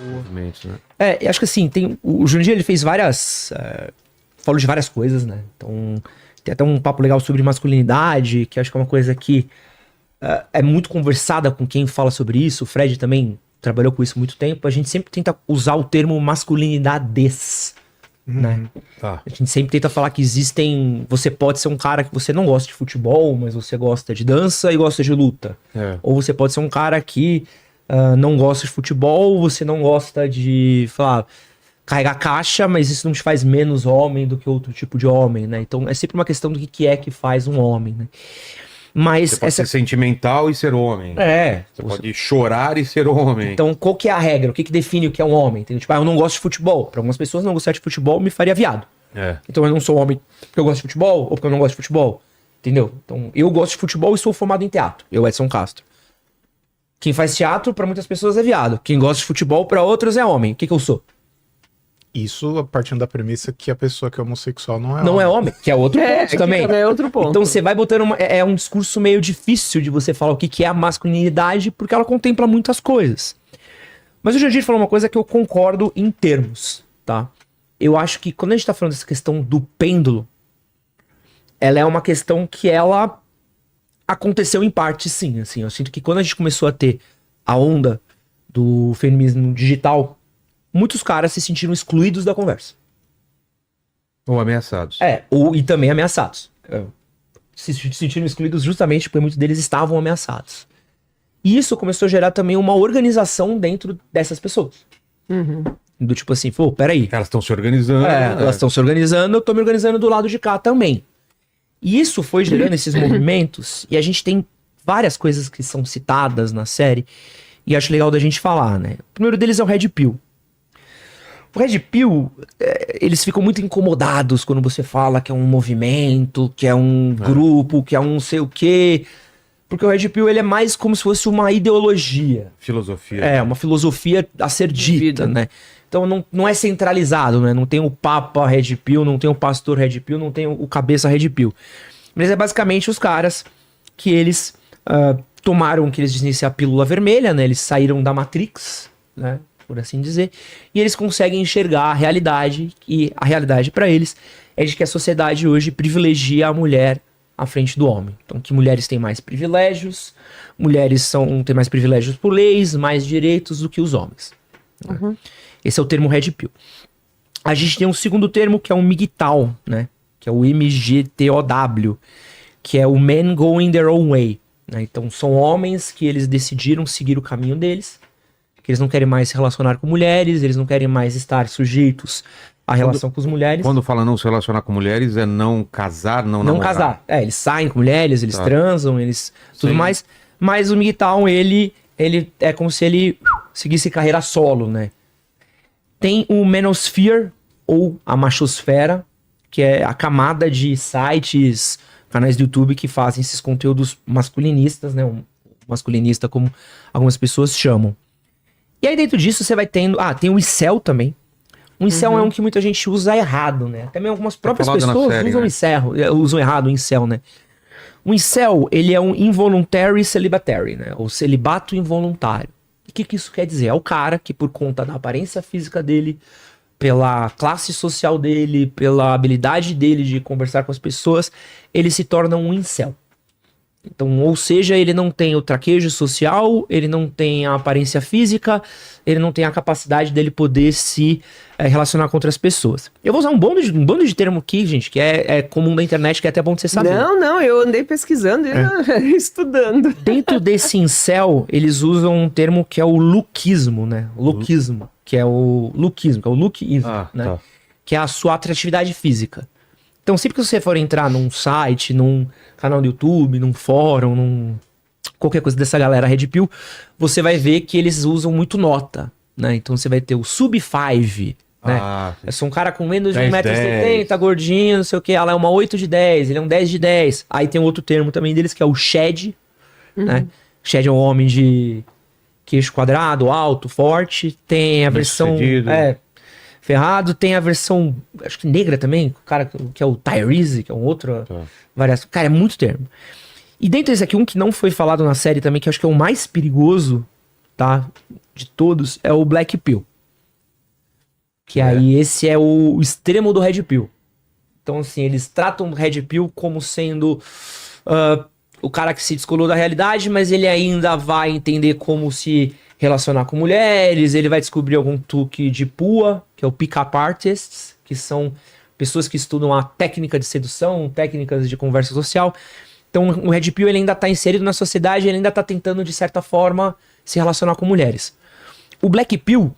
movimentos, né? Eu acho que assim, o Jurandir, ele fez várias... falou de várias coisas, né? Então, tem até um papo legal sobre masculinidade, que acho que é uma coisa que é muito conversada com quem fala sobre isso. O Fred também trabalhou com isso há muito tempo. A gente sempre tenta usar o termo masculinidades, né? Tá. A gente sempre tenta falar que existem... Você pode ser um cara que você não gosta de futebol, mas você gosta de dança e gosta de luta. Ou você pode ser um cara que não gosta de futebol, você não gosta de, falar, carregar caixa, mas isso não te faz menos homem do que outro tipo de homem, né? Então é sempre uma questão do que é que faz um homem, né? Mas Você pode ser sentimental e ser homem. Você pode chorar e ser homem. Então, qual que é a regra? O que define o que é um homem? Entendeu? Tipo, eu não gosto de futebol. Para algumas pessoas, não gostar de futebol me faria viado. Então, eu não sou homem porque eu gosto de futebol ou porque eu não gosto de futebol. Entendeu? Então, eu gosto de futebol e sou formado em teatro. Eu, Edson Castro. Quem faz teatro, para muitas pessoas, é viado. Quem gosta de futebol, para outros, é homem. O que eu sou? Isso partindo da premissa que a pessoa que é homossexual não é homem. Não é homem, que é outro ponto também. É outro ponto. Então você vai botando é um discurso meio difícil de você falar o que é a masculinidade, porque ela contempla muitas coisas. Mas o Jurandir falou uma coisa que eu concordo em termos, tá? Eu acho que quando a gente tá falando dessa questão do pêndulo, ela é uma questão que ela aconteceu em parte, sim. Assim, eu sinto que quando a gente começou a ter a onda do feminismo digital, muitos caras se sentiram excluídos da conversa. Ou ameaçados. E também ameaçados. Se sentiram excluídos justamente porque muitos deles estavam ameaçados. E isso começou a gerar também uma organização dentro dessas pessoas. Do tipo assim, pô, peraí. Elas estão se organizando. Elas estão se organizando, eu tô me organizando do lado de cá também. E isso foi gerando esses movimentos, e a gente tem várias coisas que são citadas na série, e acho legal da gente falar, né? O primeiro deles é o Red Pill. O Red Pill, eles ficam muito incomodados quando você fala que é um movimento, que é um grupo, que é um não sei o quê. Porque o Red Pill, ele é mais como se fosse uma ideologia. Filosofia. Uma filosofia a ser dita, né? Então não é centralizado, né? Não tem o Papa Red Pill, não tem o pastor Red Pill, não tem o cabeça Red Pill. Mas é basicamente os caras que eles tomaram, que eles dizem ser a pílula vermelha, né? Eles saíram da Matrix, né? Por assim dizer, e eles conseguem enxergar a realidade, e a realidade para eles é de que a sociedade hoje privilegia a mulher à frente do homem. Então, que mulheres têm mais privilégios, têm mais privilégios por leis, mais direitos do que os homens. Esse é o termo Red Pill. A gente tem um segundo termo que é o MGTOW, né? Que é o MGTOW, que é o Men Going Their Own Way, né? Então, são homens que eles decidiram seguir o caminho deles, que eles não querem mais se relacionar com mulheres, eles não querem mais estar sujeitos à relação com as mulheres. Quando fala não se relacionar com mulheres, é não casar, não namorar. Não casar. Eles saem com mulheres, eles transam, eles... Tudo mais. Mas o MGTOW, ele é como se ele seguisse carreira solo, né? Tem o Manosphere, ou a machosfera, que é a camada de sites, canais do YouTube que fazem esses conteúdos masculinistas, né? Um masculinista, como algumas pessoas chamam. E aí dentro disso você vai tendo... tem o incel também. O incel é um que muita gente usa errado, né? Também algumas próprias pessoas série, usam errado o incel, né? O incel, ele é um involuntary celibatary, né? Ou celibato involuntário. O que isso quer dizer? É o cara que por conta da aparência física dele, pela classe social dele, pela habilidade dele de conversar com as pessoas, ele se torna um incel. Então, ou seja, ele não tem o traquejo social, ele não tem a aparência física, ele não tem a capacidade dele poder se relacionar com outras pessoas. Eu vou usar um bando de termo aqui, gente, que é comum na internet, que é até bom de você saber. Não, eu andei pesquisando e estudando. Dentro desse incel, eles usam um termo que é o lookismo, né? Lookismo, que é o lookismo, que é o lookismo, né? Tá. Que é a sua atratividade física. Então, sempre que você for entrar num site, num canal do YouTube, num fórum, qualquer coisa dessa galera Red Pill, você vai ver que eles usam muito nota, né? Então, você vai ter o Sub-5, né? Eu sou um cara com menos de 1,70m, gordinho, não sei o que. Ela é uma 8 de 10, ele é um 10 de 10. Aí tem outro termo também deles, que é o Shed, né? Shed é um homem de queixo quadrado, alto, forte. Tem a versão... ferrado, tem a versão, acho que negra também, o cara que é o Tyrese, que é um outro variação. Cara, é muito termo. E dentro desse aqui, um que não foi falado na série também, que eu acho que é o mais perigoso, tá? De todos, é o Black Pill. Que aí esse é o extremo do Red Pill. Então, assim, eles tratam o Red Pill como sendo o cara que se descolou da realidade, mas ele ainda vai entender como se relacionar com mulheres, ele vai descobrir algum truque de PUA, que é o Pick-up Artists, que são pessoas que estudam a técnica de sedução, técnicas de conversa social. Então, o Red Pill ele ainda está inserido na sociedade, ele ainda está tentando, de certa forma, se relacionar com mulheres. O Black Pill,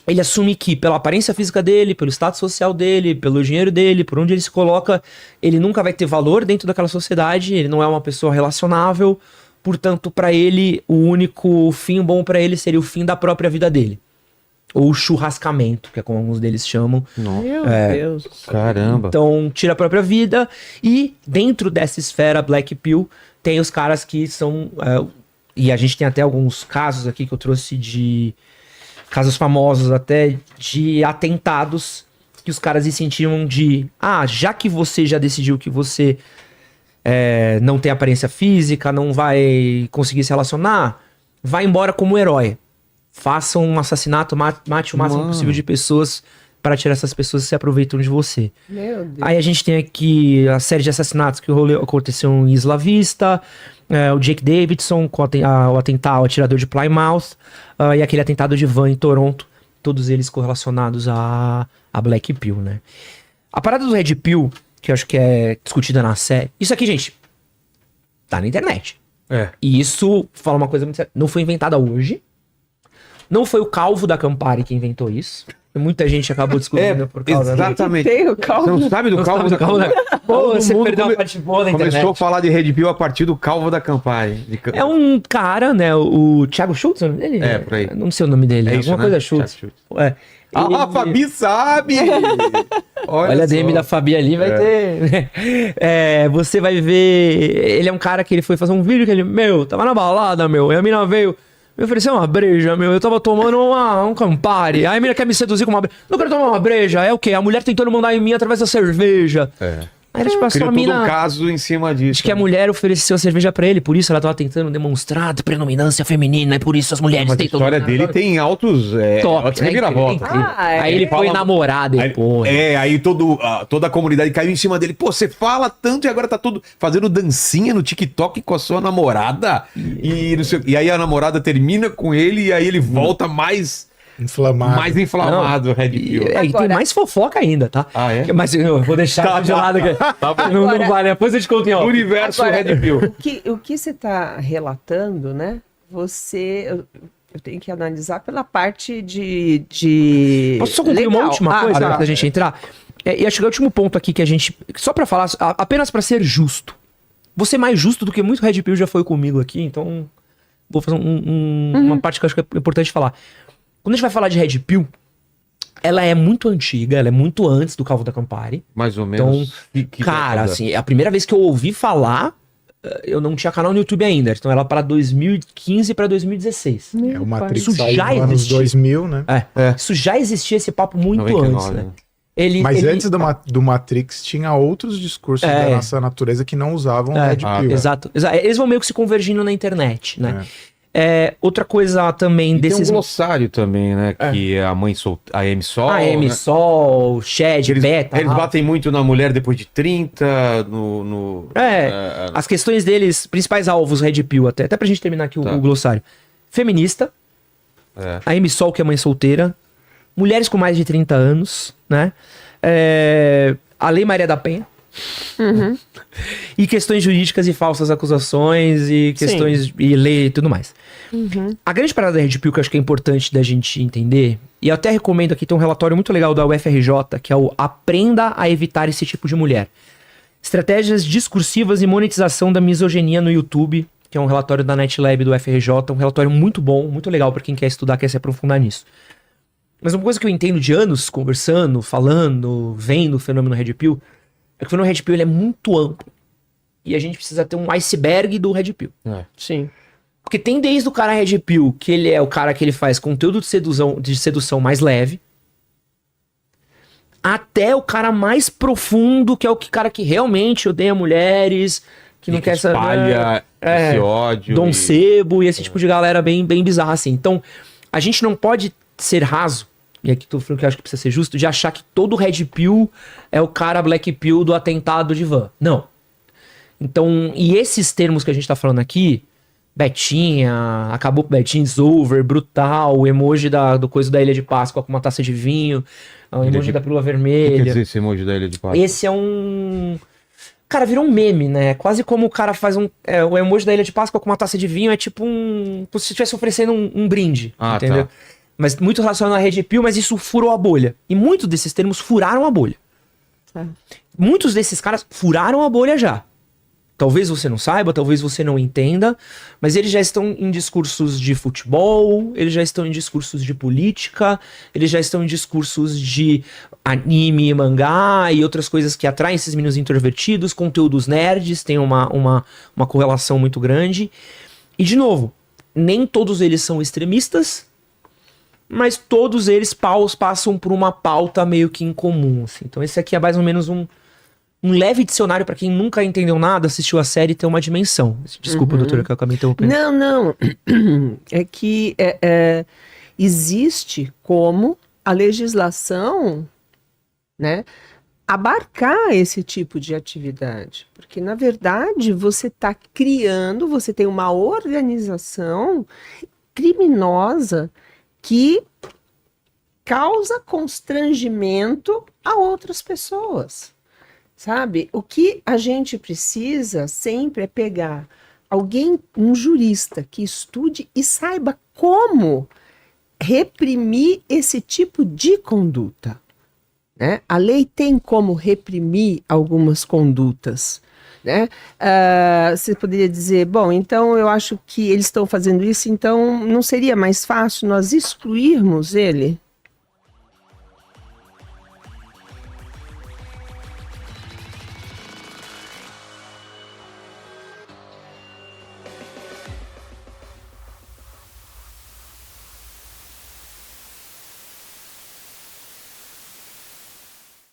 ele assume que pela aparência física dele, pelo status social dele, pelo dinheiro dele, por onde ele se coloca, ele nunca vai ter valor dentro daquela sociedade, ele não é uma pessoa relacionável, portanto, para ele, o único fim bom para ele seria o fim da própria vida dele. Ou churrascamento, que é como alguns deles chamam. Meu Deus. Caramba. Então, tira a própria vida. E dentro dessa esfera Black Pill, tem os caras que são... e a gente tem até alguns casos aqui que eu trouxe de... casos famosos até de atentados que os caras se sentiam de... já que você já decidiu que você não tem aparência física, não vai conseguir se relacionar, vai embora como herói. Faça um assassinato, mate o máximo possível de pessoas para tirar essas pessoas que se aproveitam de você. Meu Deus. Aí a gente tem aqui a série de assassinatos que aconteceu em Isla Vista, o Jake Davidson, com o atirador de Plymouth, e aquele atentado de van em Toronto, todos eles correlacionados a Black Pill, né? A parada do Red Pill, que eu acho que é discutida na série, isso aqui, gente, tá na internet. E isso, fala uma coisa muito séria, não foi inventada hoje, não foi o Calvo da Campari que inventou isso. Muita gente acabou descobrindo por causa exatamente. Tem o Calvo. Você não sabe do Calvo da Campari? Pô, você perdeu uma parte boa na internet. Começou a falar de Red Pill a partir do Calvo da Campari. É um cara, né? O Thiago Schultz, é o nome dele? Por aí. Não sei o nome dele. É isso, alguma né? coisa Schultz. A Fabi sabe! Olha a DM da Fabi ali, vai ter... você vai ver... Ele é um cara que ele foi fazer um vídeo que ele... tava na balada, e a mina veio... Me ofereceu uma breja, eu tava tomando um Campari. Aí a menina quer me seduzir com uma breja. Não quero tomar uma breja. É o quê? A mulher tentando mandar em mim através da cerveja. Aí tipo, criou todo um caso em cima disso. Acho que a mulher ofereceu a cerveja pra ele, por isso ela tava tentando demonstrar a predominância feminina, e por isso as mulheres tentam... A história dele tem altos reviravoltas. Aí ele foi namorar depois. Aí toda a comunidade caiu em cima dele. Pô, você fala tanto e agora tá todo fazendo dancinha no TikTok com a sua namorada. E aí a namorada termina com ele e aí ele volta mais... Mais inflamado, Red Pill. E tem mais fofoca ainda, tá? Mas eu vou deixar de lado aqui. Não vale, depois eu te conto em off. Universo Red Pill. O que você tá relatando, né? Eu tenho que analisar pela parte de... Posso só concluir uma última coisa antes da gente entrar? E acho que é o último ponto aqui que a gente... Só pra falar, apenas pra ser justo. Vou ser mais justo do que muito Red Pill já foi comigo aqui, então vou fazer uma parte que eu acho que é importante falar. Quando a gente vai falar de Red Pill, ela é muito antiga, ela é muito antes do Calvo da Campari. Mais ou menos. Então, cara, assim, a primeira vez que eu ouvi falar, eu não tinha canal no YouTube ainda. Então ela para 2015 para 2016. O Matrix isso saiu já nos anos 2000, né? Isso já existia esse papo muito 99, antes, né? Antes do Matrix tinha outros discursos da nossa natureza que não usavam Red Pill. Exato. Eles vão meio que se convergindo na internet, né? Outra coisa também desses... Tem um glossário também, né? Que é a mãe a Amy Sol. A Amy Sol, Shed, Beta. Eles batem muito na mulher depois de 30, as questões deles, principais alvos Red Pill, até pra gente terminar aqui o glossário. Feminista. A Amy Sol, que é mãe solteira. Mulheres com mais de 30 anos, né? A Lei Maria da Penha. E questões jurídicas e falsas acusações e questões e lei e tudo mais. A grande parada da Red Pill que eu acho que é importante da gente entender, e eu até recomendo aqui, tem um relatório muito legal da UFRJ, que é o Aprenda a Evitar Esse Tipo de Mulher. Estratégias discursivas e monetização da misoginia no YouTube, que é um relatório da NetLab do UFRJ, um relatório muito bom, muito legal para quem quer estudar, quer se aprofundar nisso. Mas uma coisa que eu entendo de anos, conversando, falando, vendo o fenômeno Red Pill, é que o fenômeno Red Pill ele é muito amplo. E a gente precisa ter um iceberg do Red Pill. Sim. Porque tem desde o cara Red Pill, que ele é o cara que ele faz conteúdo de sedução mais leve, até o cara mais profundo, que é o cara que realmente odeia mulheres, que não quer saber... espalha esse ódio. Dom Sebo e esse tipo de galera bem bizarra assim. Então, a gente não pode ser raso e aqui tô falando que eu acho que precisa ser justo, de achar que todo Red Pill é o cara Black Pill do atentado de van. Não. Então, e esses termos que a gente tá falando aqui, Betinha, acabou com Betinha, is over, brutal, o emoji do coisa da Ilha de Páscoa com uma taça de vinho, o emoji da pílula O que quer vermelha. dizer esse emoji da Ilha de Páscoa? Esse é um... Cara, virou um meme, né? Quase como o cara faz um... o emoji da Ilha de Páscoa com uma taça de vinho é tipo um... Como se estivesse oferecendo um brinde, entendeu? Tá. Mas muito relacionado à Red Pill, mas isso furou a bolha. E muitos desses termos furaram a bolha. Tá. Muitos desses caras furaram a bolha já. Talvez você não saiba, talvez você não entenda, mas eles já estão em discursos de futebol, eles já estão em discursos de política, eles já estão em discursos de anime, mangá e outras coisas que atraem esses meninos introvertidos, conteúdos nerds, tem uma correlação muito grande. E, de novo, nem todos eles são extremistas, mas todos eles passam por uma pauta meio que em comum. Assim. Então esse aqui é mais ou menos um leve dicionário para quem nunca entendeu nada, assistiu a série e tem uma dimensão. Desculpa, doutora, que eu acabei interrompendo. Não. É que existe como a legislação, né, abarcar esse tipo de atividade. Porque, na verdade, você está criando, você tem uma organização criminosa que causa constrangimento a outras pessoas. Sabe? O que a gente precisa sempre é pegar alguém, um jurista, que estude e saiba como reprimir esse tipo de conduta. Né? A lei tem como reprimir algumas condutas. Né? Você poderia dizer, bom, então eu acho que eles estão fazendo isso, então não seria mais fácil nós excluirmos ele?